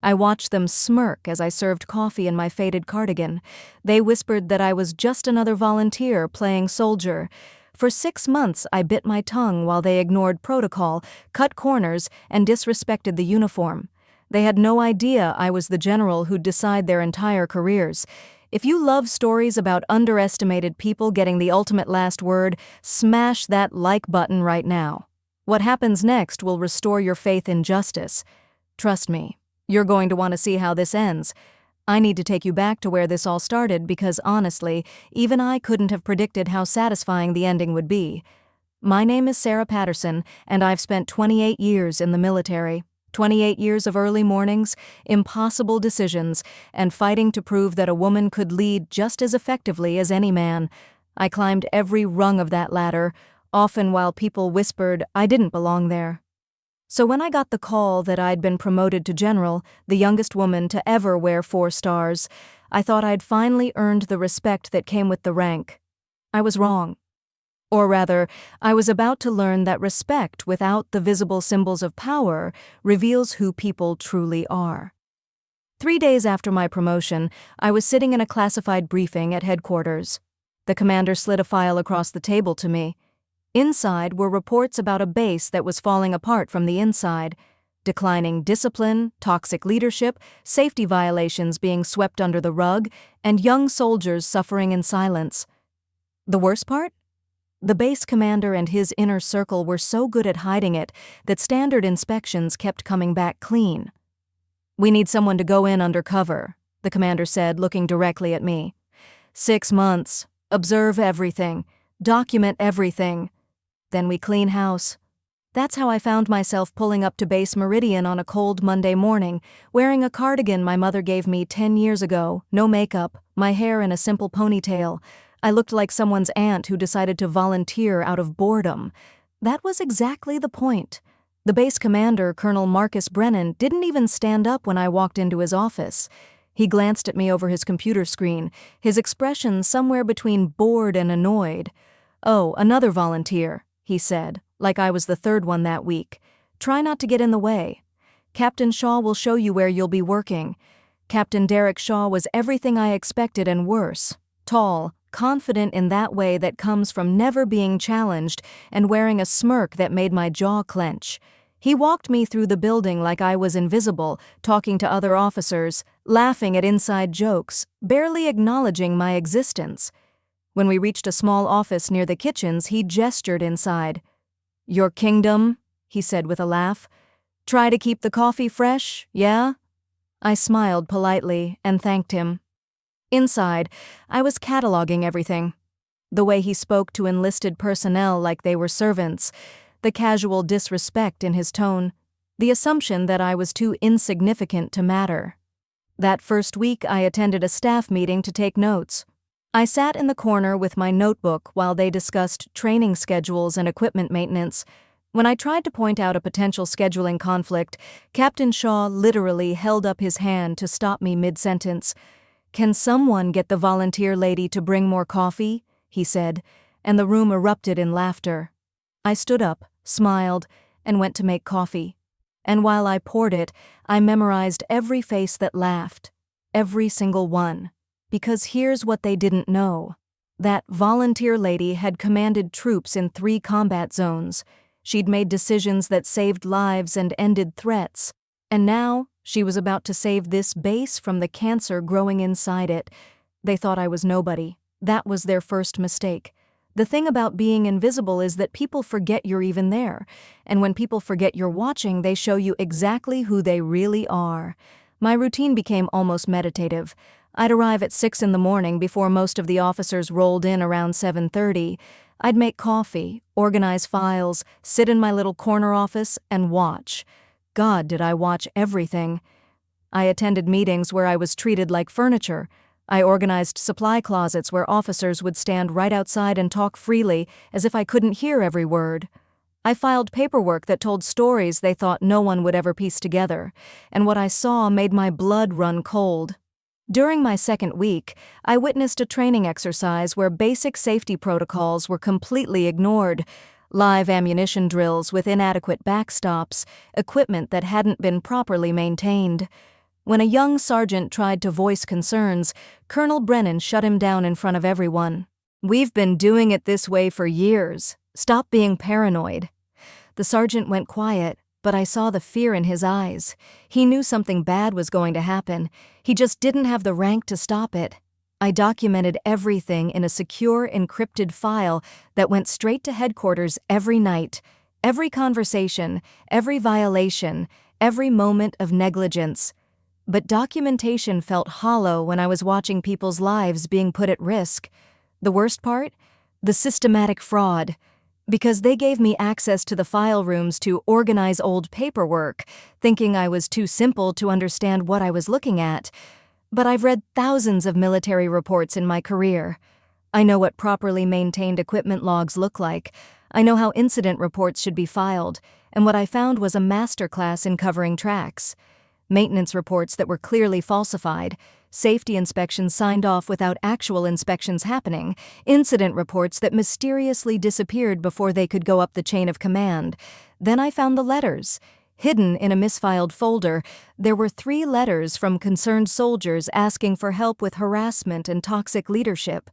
I watched them smirk as I served coffee in my faded cardigan. They whispered that I was just another volunteer playing soldier. For 6 months, I bit my tongue while they ignored protocol, cut corners, and disrespected the uniform. They had no idea I was the general who'd decide their entire careers. If you love stories about underestimated people getting the ultimate last word, smash that like button right now. What happens next will restore your faith in justice. Trust me. You're going to want to see how this ends. I need to take you back to where this all started because honestly, even I couldn't have predicted how satisfying the ending would be. My name is Sarah Patterson, and I've spent 28 years in the military. 28 years of early mornings, impossible decisions, and fighting to prove that a woman could lead just as effectively as any man. I climbed every rung of that ladder, often while people whispered I didn't belong there. So when I got the call that I'd been promoted to general, the youngest woman to ever wear 4 stars, I thought I'd finally earned the respect that came with the rank. I was wrong. Or rather, I was about to learn that respect without the visible symbols of power reveals who people truly are. 3 days after my promotion, I was sitting in a classified briefing at headquarters. The commander slid a file across the table to me. Inside were reports about a base that was falling apart from the inside, declining discipline, toxic leadership, safety violations being swept under the rug, and young soldiers suffering in silence. The worst part? The base commander and his inner circle were so good at hiding it that standard inspections kept coming back clean. "We need someone to go in undercover," the commander said, looking directly at me. 6 months. Observe everything. Document everything. Then we clean house. That's how I found myself pulling up to Base Meridian on a cold Monday morning, wearing a cardigan my mother gave me 10 years ago, no makeup, my hair in a simple ponytail. I looked like someone's aunt who decided to volunteer out of boredom. That was exactly the point. The base commander, Colonel Marcus Brennan, didn't even stand up when I walked into his office. He glanced at me over his computer screen, his expression somewhere between bored and annoyed. "Oh, another volunteer," he said, like I was the third one that week. "Try not to get in the way. Captain Shaw will show you where you'll be working." Captain Derek Shaw was everything I expected and worse. Tall, confident in that way that comes from never being challenged, and wearing a smirk that made my jaw clench. He walked me through the building like I was invisible, talking to other officers, laughing at inside jokes, barely acknowledging my existence. When we reached a small office near the kitchens, he gestured inside. "Your kingdom," he said with a laugh. "Try to keep the coffee fresh, yeah?" I smiled politely and thanked him. Inside, I was cataloging everything. The way he spoke to enlisted personnel like they were servants, the casual disrespect in his tone, the assumption that I was too insignificant to matter. That first week, I attended a staff meeting to take notes. I sat in the corner with my notebook while they discussed training schedules and equipment maintenance. When I tried to point out a potential scheduling conflict, Captain Shaw literally held up his hand to stop me mid-sentence. "Can someone get the volunteer lady to bring more coffee?" he said, and the room erupted in laughter. I stood up, smiled, and went to make coffee. And while I poured it, I memorized every face that laughed. Every single one. Because here's what they didn't know. That volunteer lady had commanded troops in 3 combat zones. She'd made decisions that saved lives and ended threats. And now, she was about to save this base from the cancer growing inside it. They thought I was nobody. That was their first mistake. The thing about being invisible is that people forget you're even there. And when people forget you're watching, they show you exactly who they really are. My routine became almost meditative. I'd arrive at 6 in the morning before most of the officers rolled in around 7:30. I'd make coffee, organize files, sit in my little corner office, and watch. God, did I watch everything. I attended meetings where I was treated like furniture. I organized supply closets where officers would stand right outside and talk freely, as if I couldn't hear every word. I filed paperwork that told stories they thought no one would ever piece together, and what I saw made my blood run cold. During my second week, I witnessed a training exercise where basic safety protocols were completely ignored. Live ammunition drills with inadequate backstops, equipment that hadn't been properly maintained. When a young sergeant tried to voice concerns, Colonel Brennan shut him down in front of everyone. "We've been doing it this way for years. Stop being paranoid." The sergeant went quiet, but I saw the fear in his eyes. He knew something bad was going to happen. He just didn't have the rank to stop it. I documented everything in a secure, encrypted file that went straight to headquarters every night. Every conversation, every violation, every moment of negligence. But documentation felt hollow when I was watching people's lives being put at risk. The worst part? The systematic fraud. Because they gave me access to the file rooms to organize old paperwork, thinking I was too simple to understand what I was looking at. But I've read thousands of military reports in my career. I know what properly maintained equipment logs look like. I know how incident reports should be filed, and what I found was a masterclass in covering tracks. Maintenance reports that were clearly falsified, safety inspections signed off without actual inspections happening, incident reports that mysteriously disappeared before they could go up the chain of command. Then I found the letters. Hidden in a misfiled folder, there were 3 letters from concerned soldiers asking for help with harassment and toxic leadership.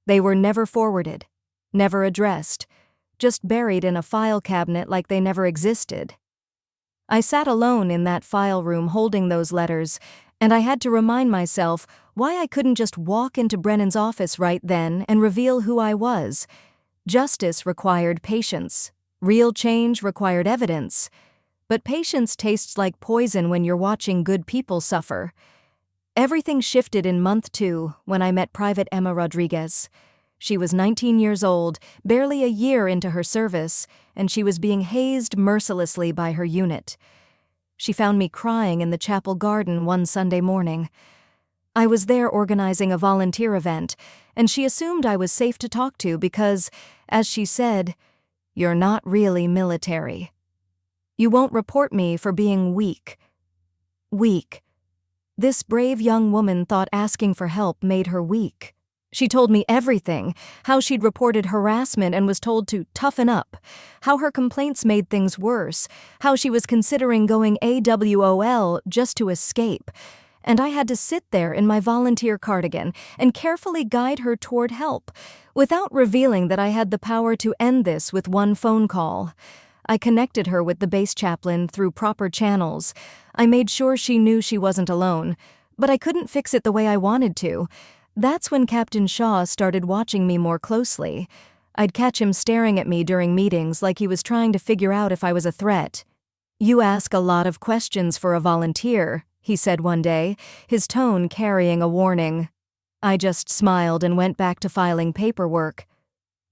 They were never forwarded, never addressed, just buried in a file cabinet like they never existed. I sat alone in that file room holding those letters, and I had to remind myself why I couldn't just walk into Brennan's office right then and reveal who I was. Justice required patience. Real change required evidence. But patience tastes like poison when you're watching good people suffer. Everything shifted in month 2 when I met Private Emma Rodriguez. She was 19 years old, barely a year into her service, and she was being hazed mercilessly by her unit. She found me crying in the chapel garden one Sunday morning. I was there organizing a volunteer event, and she assumed I was safe to talk to because, as she said, "You're not really military. You won't report me for being weak." Weak. This brave young woman thought asking for help made her weak. She told me everything, how she'd reported harassment and was told to toughen up, how her complaints made things worse, how she was considering going AWOL just to escape. And I had to sit there in my volunteer cardigan and carefully guide her toward help, without revealing that I had the power to end this with one phone call. I connected her with the base chaplain through proper channels. I made sure she knew she wasn't alone, but I couldn't fix it the way I wanted to. That's when Captain Shaw started watching me more closely. I'd catch him staring at me during meetings like he was trying to figure out if I was a threat. "You ask a lot of questions for a volunteer," he said one day, his tone carrying a warning. I just smiled and went back to filing paperwork.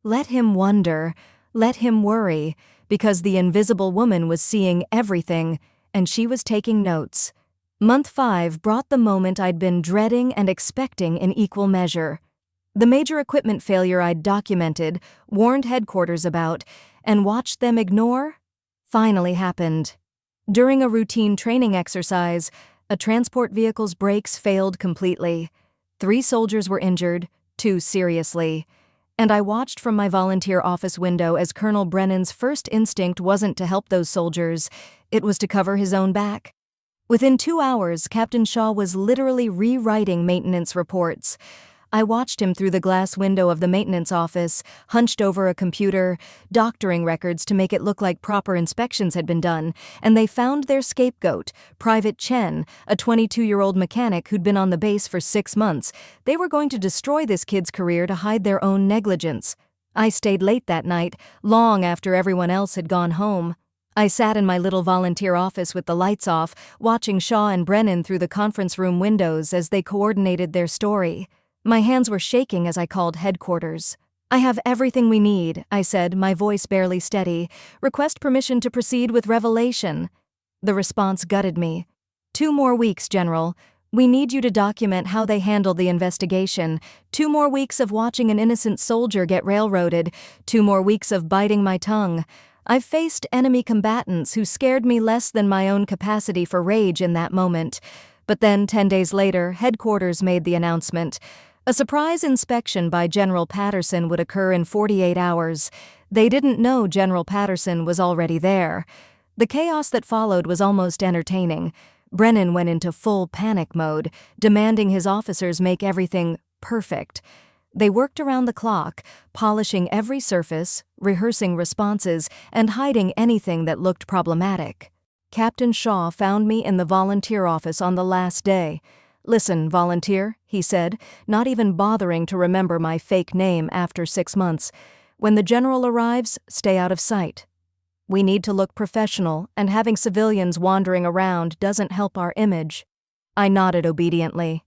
Let him wonder, let him worry, because the invisible woman was seeing everything, and she was taking notes. Month 5 brought the moment I'd been dreading and expecting in equal measure. The major equipment failure I'd documented, warned headquarters about, and watched them ignore, finally happened. During a routine training exercise, a transport vehicle's brakes failed completely. 3 soldiers were injured, 2 seriously. And I watched from my volunteer office window as Colonel Brennan's first instinct wasn't to help those soldiers, it was to cover his own back. Within 2 hours, Captain Shaw was literally rewriting maintenance reports. I watched him through the glass window of the maintenance office, hunched over a computer, doctoring records to make it look like proper inspections had been done, and they found their scapegoat, Private Chen, a 22-year-old mechanic who'd been on the base for 6 months. They were going to destroy this kid's career to hide their own negligence. I stayed late that night, long after everyone else had gone home. I sat in my little volunteer office with the lights off, watching Shaw and Brennan through the conference room windows as they coordinated their story. My hands were shaking as I called headquarters. "I have everything we need," I said, my voice barely steady. "Request permission to proceed with revelation." The response gutted me. "2 more weeks, General. We need you to document how they handled the investigation. 2 more weeks of watching an innocent soldier get railroaded. 2 more weeks of biting my tongue. I've faced enemy combatants who scared me less than my own capacity for rage in that moment. But then, 10 days later, headquarters made the announcement. A surprise inspection by General Patterson would occur in 48 hours. They didn't know General Patterson was already there. The chaos that followed was almost entertaining. Brennan went into full panic mode, demanding his officers make everything perfect. They worked around the clock, polishing every surface, rehearsing responses, and hiding anything that looked problematic. Captain Shaw found me in the volunteer office on the last day. "Listen, volunteer," he said, not even bothering to remember my fake name after 6 months. "When the general arrives, stay out of sight. We need to look professional, and having civilians wandering around doesn't help our image." I nodded obediently.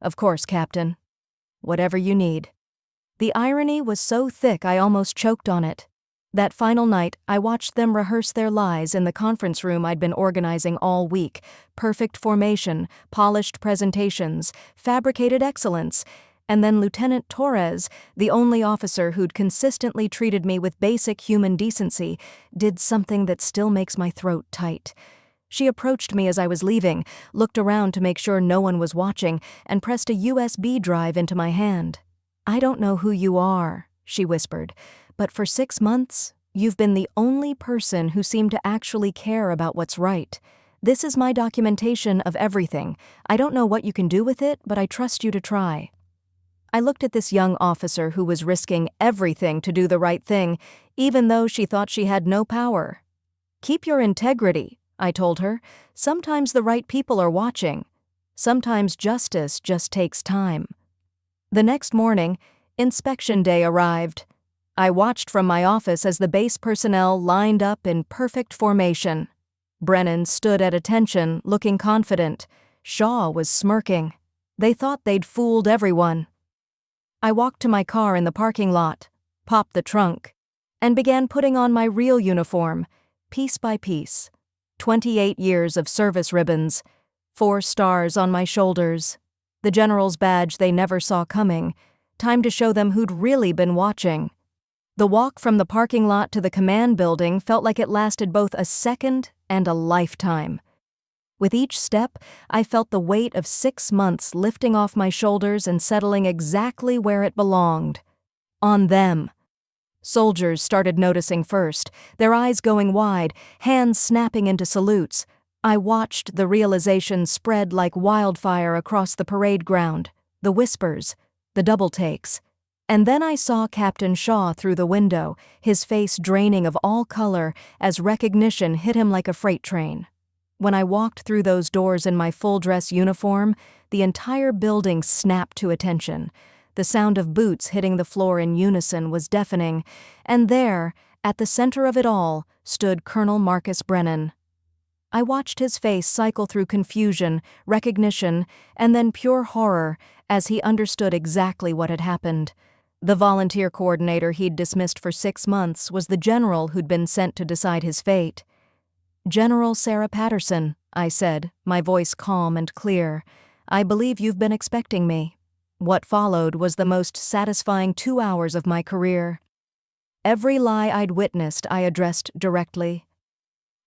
"Of course, Captain. Whatever you need." The irony was so thick I almost choked on it. That final night, I watched them rehearse their lies in the conference room I'd been organizing all week. Perfect formation, polished presentations, fabricated excellence. And then Lieutenant Torres, the only officer who'd consistently treated me with basic human decency, did something that still makes my throat tight. She approached me as I was leaving, looked around to make sure no one was watching, and pressed a USB drive into my hand. "I don't know who you are," she whispered, "but for 6 months, you've been the only person who seemed to actually care about what's right. This is my documentation of everything. I don't know what you can do with it, but I trust you to try." I looked at this young officer who was risking everything to do the right thing, even though she thought she had no power. "Keep your integrity," I told her. "Sometimes the right people are watching. Sometimes justice just takes time." The next morning, inspection day arrived. I watched from my office as the base personnel lined up in perfect formation. Brennan stood at attention, looking confident. Shaw was smirking. They thought they'd fooled everyone. I walked to my car in the parking lot, popped the trunk, and began putting on my real uniform, piece by piece. 28 years of service ribbons, 4 stars on my shoulders, the general's badge they never saw coming. Time to show them who'd really been watching. The walk from the parking lot to the command building felt like it lasted both a second and a lifetime. With each step, I felt the weight of 6 months lifting off my shoulders and settling exactly where it belonged. On them. Soldiers started noticing first, their eyes going wide, hands snapping into salutes. I watched the realization spread like wildfire across the parade ground, the whispers, the double takes. And then I saw Captain Shaw through the window, his face draining of all color as recognition hit him like a freight train. When I walked through those doors in my full-dress uniform, the entire building snapped to attention. The sound of boots hitting the floor in unison was deafening, and there, at the center of it all, stood Colonel Marcus Brennan. I watched his face cycle through confusion, recognition, and then pure horror as he understood exactly what had happened. The volunteer coordinator he'd dismissed for 6 months was the general who'd been sent to decide his fate. "General Sarah Patterson," I said, my voice calm and clear, "I believe you've been expecting me." What followed was the most satisfying 2 hours of my career. Every lie I'd witnessed I addressed directly.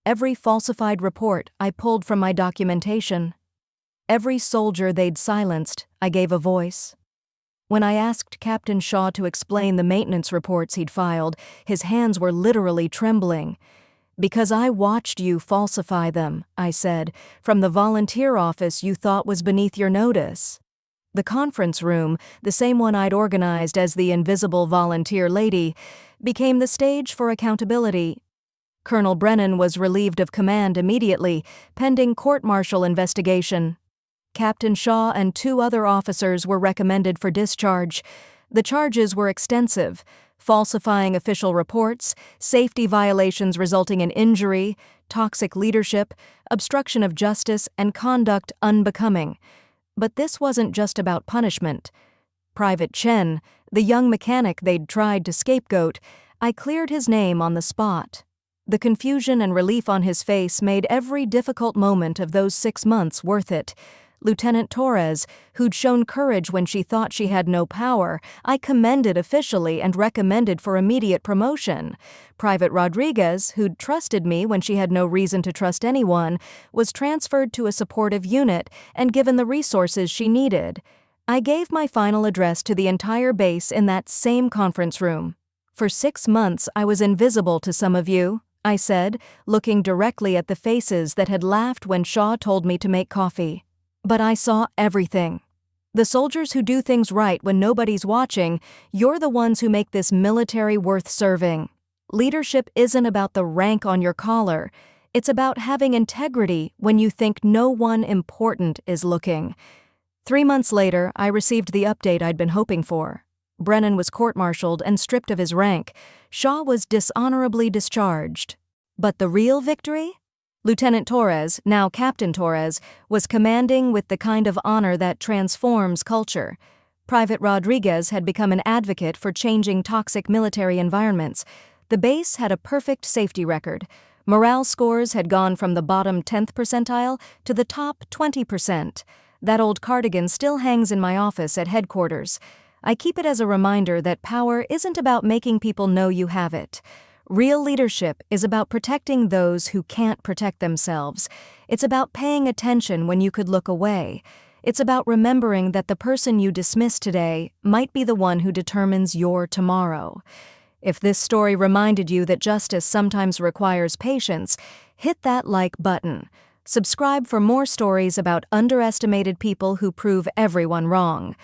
Every falsified report I pulled from my documentation. Every soldier they'd silenced, I gave a voice. When I asked Captain Shaw to explain the maintenance reports he'd filed, his hands were literally trembling. "Because I watched you falsify them," I said, "from the volunteer office you thought was beneath your notice." The conference room, the same one I'd organized as the invisible volunteer lady, became the stage for accountability. Colonel Brennan was relieved of command immediately, pending court-martial investigation. Captain Shaw and 2 other officers were recommended for discharge. The charges were extensive: falsifying official reports, safety violations resulting in injury, toxic leadership, obstruction of justice, and conduct unbecoming. But this wasn't just about punishment. Private Chen, the young mechanic they'd tried to scapegoat, I cleared his name on the spot. The confusion and relief on his face made every difficult moment of those 6 months worth it. Lieutenant Torres, who'd shown courage when she thought she had no power, I commended officially and recommended for immediate promotion. Private Rodriguez, who'd trusted me when she had no reason to trust anyone, was transferred to a supportive unit and given the resources she needed. I gave my final address to the entire base in that same conference room. "For 6 months I was invisible to some of you," I said, looking directly at the faces that had laughed when Shaw told me to make coffee. But I saw everything. The soldiers who do things right when nobody's watching, you're the ones who make this military worth serving. Leadership isn't about the rank on your collar. It's about having integrity when you think no one important is looking. 3 months later, I received the update I'd been hoping for. Brennan was court-martialed and stripped of his rank. Shaw was dishonorably discharged. But the real victory? Lieutenant Torres, now Captain Torres, was commanding with the kind of honor that transforms culture. Private Rodriguez had become an advocate for changing toxic military environments. The base had a perfect safety record. Morale scores had gone from the bottom 10th percentile to the top 20%. That old cardigan still hangs in my office at headquarters. I keep it as a reminder that power isn't about making people know you have it. Real leadership is about protecting those who can't protect themselves. It's about paying attention when you could look away. It's about remembering that the person you dismiss today might be the one who determines your tomorrow. If this story reminded you that justice sometimes requires patience, hit that like button. Subscribe for more stories about underestimated people who prove everyone wrong.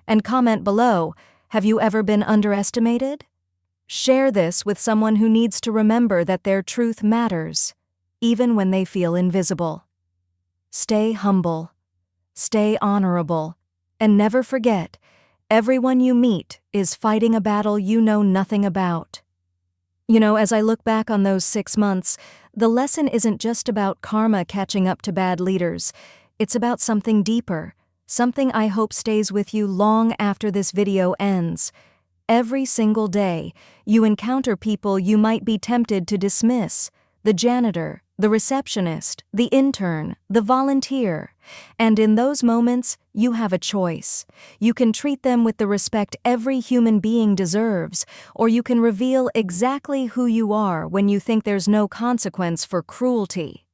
And comment below, have you ever been underestimated? Share this with someone who needs to remember that their truth matters, even when they feel invisible. Stay humble, stay honorable, and never forget, everyone you meet is fighting a battle you know nothing about. As I look back on those 6 months, the lesson isn't just about karma catching up to bad leaders. It's about something deeper, something I hope stays with you long after this video ends. Every single day, you encounter people you might be tempted to dismiss: the janitor, the receptionist, the intern, the volunteer. And in those moments, you have a choice. You can treat them with the respect every human being deserves, or you can reveal exactly who you are when you think there's no consequence for cruelty.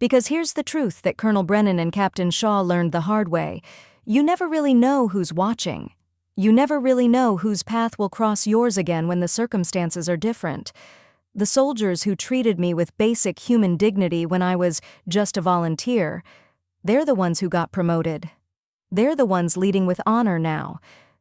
Because here's the truth that Colonel Brennan and Captain Shaw learned the hard way: you never really know who's watching. You never really know whose path will cross yours again when the circumstances are different. The soldiers who treated me with basic human dignity when I was just a volunteer, they're the ones who got promoted. They're the ones leading with honor now.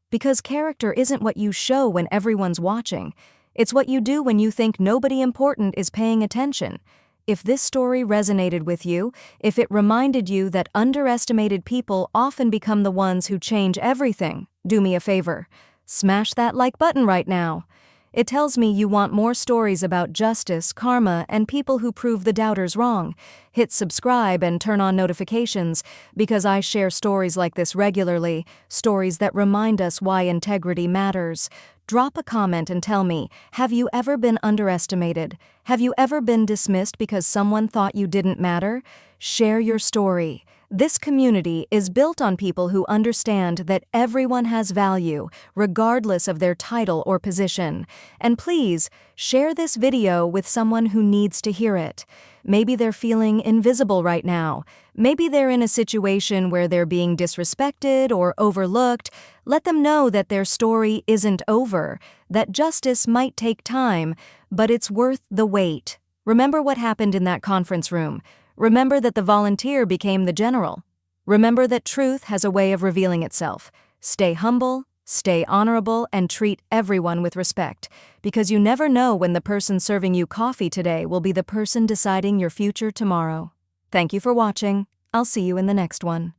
Because character isn't what you show when everyone's watching. It's what you do when you think nobody important is paying attention. If this story resonated with you, if it reminded you that underestimated people often become the ones who change everything, do me a favor. Smash that like button right now. It tells me you want more stories about justice, karma, and people who prove the doubters wrong. Hit subscribe and turn on notifications, because I share stories like this regularly, stories that remind us why integrity matters. Drop a comment and tell me, have you ever been underestimated? Have you ever been dismissed because someone thought you didn't matter? Share your story. This community is built on people who understand that everyone has value, regardless of their title or position. And please, share this video with someone who needs to hear it. Maybe they're feeling invisible right now. Maybe they're in a situation where they're being disrespected or overlooked. Let them know that their story isn't over, that justice might take time, but it's worth the wait. Remember what happened in that conference room. Remember that the volunteer became the general. Remember that truth has a way of revealing itself. Stay humble, stay honorable, and treat everyone with respect, because you never know when the person serving you coffee today will be the person deciding your future tomorrow. Thank you for watching. I'll see you in the next one.